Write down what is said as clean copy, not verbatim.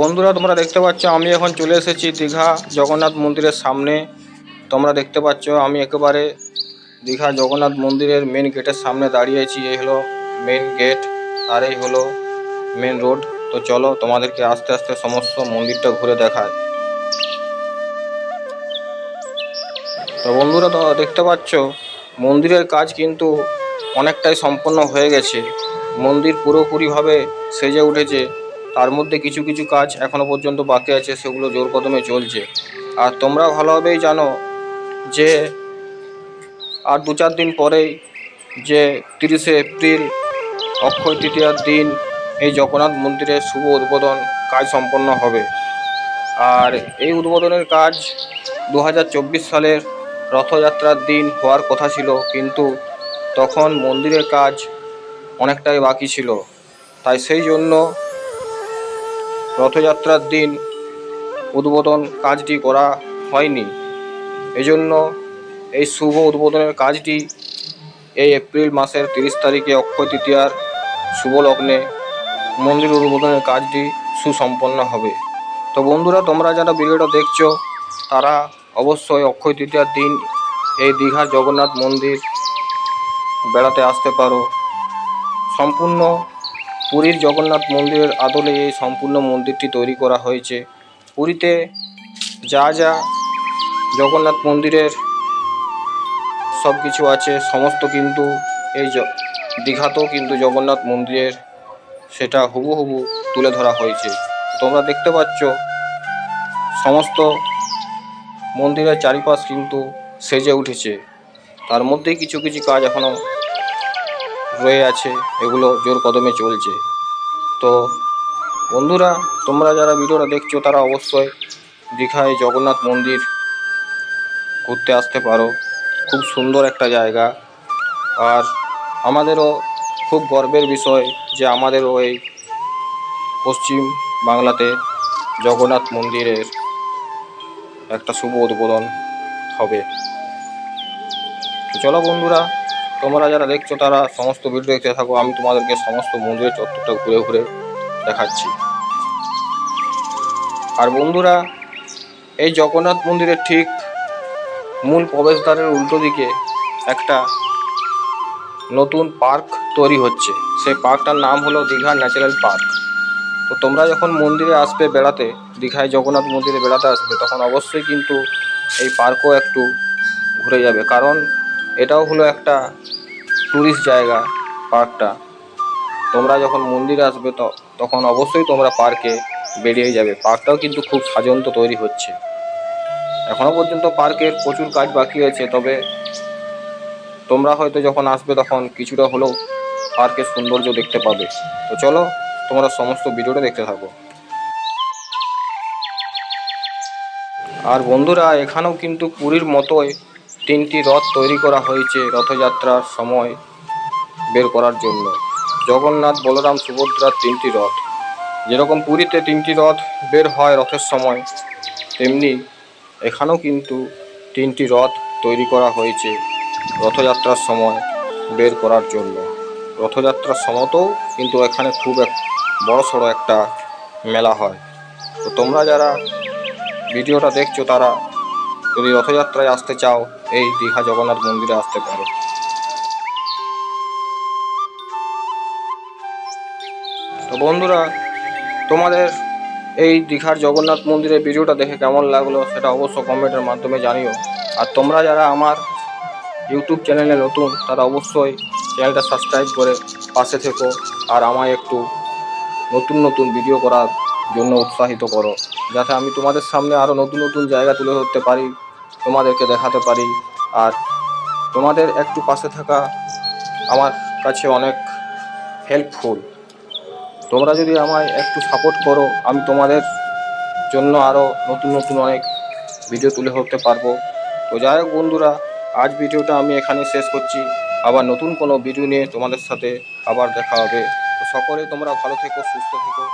বন্ধুরা, তোমরা দেখতে পাচ্ছ আমি এখন চলে এসেছি দীঘা জগন্নাথ মন্দিরের সামনে। তোমরা দেখতে পাচ্ছ আমি একেবারে দীঘা জগন্নাথ মন্দিরের মেন গেটের সামনে দাঁড়িয়েছি। এই হলো মেন গেট আর এই হলো মেন রোড। তো চলো তোমাদেরকে আস্তে আস্তে সমস্ত মন্দিরটা ঘুরে দেখায়। তো বন্ধুরা, তো দেখতে পাচ্ছ মন্দিরের কাজ কিন্তু অনেকটাই সম্পন্ন হয়ে গেছে। মন্দির পুরোপুরিভাবে সেজে উঠেছে। তার মধ্যে কিছু কিছু কাজ এখনও পর্যন্ত বাকি আছে, সেগুলো জোর কদমে চলছে। আর তোমরা ভালোভাবেই জানো যে আর 2-4 দিন পরেই যে 30শে এপ্রিল অক্ষয় তৃতীয়ার দিন এই জগন্নাথ মন্দিরের শুভ উদ্বোধন কাজ সম্পন্ন হবে। আর এই উদ্বোধনের কাজ 2024 সালের রথযাত্রার দিন হওয়ার কথা ছিল, কিন্তু তখন মন্দিরের কাজ অনেকটাই বাকি ছিল। তাই সেই জন্য রথযাত্রার দিন উদ্বোধন কাজটি করা হয়নি। এজন্য এই শুভ উদ্বোধনের কাজটি এই এপ্রিল মাসের 30 তারিখে অক্ষয় তৃতীয়ার শুভ লগ্নে মন্দির উদ্বোধনের কাজটি সুসম্পন্ন হবে। তো বন্ধুরা, তোমরা যারা ভিডিওটা দেখছো তারা অবশ্যই অক্ষয় তৃতীয়ার দিন এই দীঘা জগন্নাথ মন্দির বেড়াতে আসতে পারো। সম্পূর্ণ পুরীর জগন্নাথ মন্দিরের আদলে এই সম্পূর্ণ মন্দিরটি তৈরি করা হয়েছে। পুরীতে যা যা জগন্নাথ মন্দিরের সব কিছু আছে সমস্ত কিন্তু এই দীঘাতেও কিন্তু জগন্নাথ মন্দিরের সেটা হুবহু তুলে ধরা হয়েছে। তোমরা দেখতে পাচ্ছ সমস্ত মন্দিরের চারিপাশ কিন্তু সেজে উঠেছে। তার মধ্যেই কিছু কিছু কাজ এখনও রয়ে আছে, এগুলো জোর কদমে চলছে। তো বন্ধুরা, তোমরা যারা ভিডিওটা দেখছো তারা অবশ্যই দীঘায় জগন্নাথ মন্দির ঘুরতে আসতে পারো। খুব সুন্দর একটা জায়গা। আর আমাদেরও খুব গর্বের বিষয় যে আমাদেরও এই পশ্চিম বাংলাতে জগন্নাথ মন্দিরের একটা শুভ উদ্বোধন হবে। তো চলো বন্ধুরা, তোমরা যারা দেখছো তারা সমস্ত ভিডিও দেখতে থাকো। আমি তোমাদেরকে সমস্ত মন্দিরের চত্বরটা ঘুরে ঘুরে দেখাচ্ছি। আর বন্ধুরা, এই জগন্নাথ মন্দিরের ঠিক মূল প্রবেশদ্বারের উল্টো দিকে একটা নতুন পার্ক তৈরি হচ্ছে। সেই পার্কটার নাম হলো দীঘা ন্যাচারাল পার্ক। তো তোমরা যখন মন্দিরে আসবে বেড়াতে, দীঘায় জগন্নাথ মন্দিরে বেড়াতে আসবে, তখন অবশ্যই কিন্তু এই পার্কও একটু ঘুরে যাবে, কারণ এটাও হলো একটা ট্যুরিস্ট জায়গা পার্কটা। তোমরা যখন মন্দিরে আসবে তখন অবশ্যই তোমরা পার্কে বেরিয়ে যাবে। পার্কটাও কিন্তু খুব সাজন্ত তৈরি হচ্ছে। এখনও পর্যন্ত পার্কের প্রচুর কাজ বাকি আছে, তবে তোমরা হয়তো যখন আসবে তখন কিছুটা হলেও পার্কের সৌন্দর্য দেখতে পাবে। তো চলো তোমরা সমস্ত ভিডিওটা দেখতে থাকো। আর বন্ধুরা, এখানেও কিন্তু পুরীর মতোই 3টি রথ তৈরি করা হয়েছে রথযাত্রার সময় বের করার জন্য। জগন্নাথ, বলরাম, সুভদ্রার 3টি রথ। যেরকম পুরীতে 3টি রথ বের হয় রথের সময়, তেমনি এখানেও কিন্তু 3টি রথ তৈরি করা হয়েছে রথযাত্রার সময় বের করার জন্য। রথযাত্রার সময়তেও কিন্তু এখানে খুব বড়সড় একটা মেলা হয়। তো তোমরা যারা ভিডিওটা দেখছো তারা যদি রথযাত্রায় আসতে চাও, এই দীঘা জগন্নাথ মন্দিরে আসতে পারো। তো বন্ধুরা, তোমাদের এই দীঘার জগন্নাথ মন্দিরের ভিডিওটা দেখে কেমন লাগলো সেটা অবশ্য কমেন্টের মাধ্যমে জানিও। আর তোমরা যারা আমার ইউটিউব চ্যানেলে নতুন তারা অবশ্যই চ্যানেলটা সাবস্ক্রাইব করে পাশে থেকো, আর আমায় একটু নতুন নতুন ভিডিও করার জন্য উৎসাহিত করো, যাতে আমি তোমাদের সামনে আরও নতুন নতুন জায়গা তুলে ধরতে পারি, তোমাদেরকে দেখাতে পারি। আর তোমাদের একটু পাশে থাকা আমার কাছে অনেক হেল্পফুল। তোমরা যদি আমায় একটু সাপোর্ট করো, আমি তোমাদের জন্য আরও নতুন নতুন অনেক ভিডিও তুলে ধরতে পারবো। তো যাই হোক বন্ধুরা, আজ ভিডিওটা আমি এখানে শেষ করছি। আবার নতুন কোনো ভিডিও নিয়ে তোমাদের সাথে আবার দেখা হবে। তো সকলেই তোমরা ভালো থেকো, সুস্থ থেকো।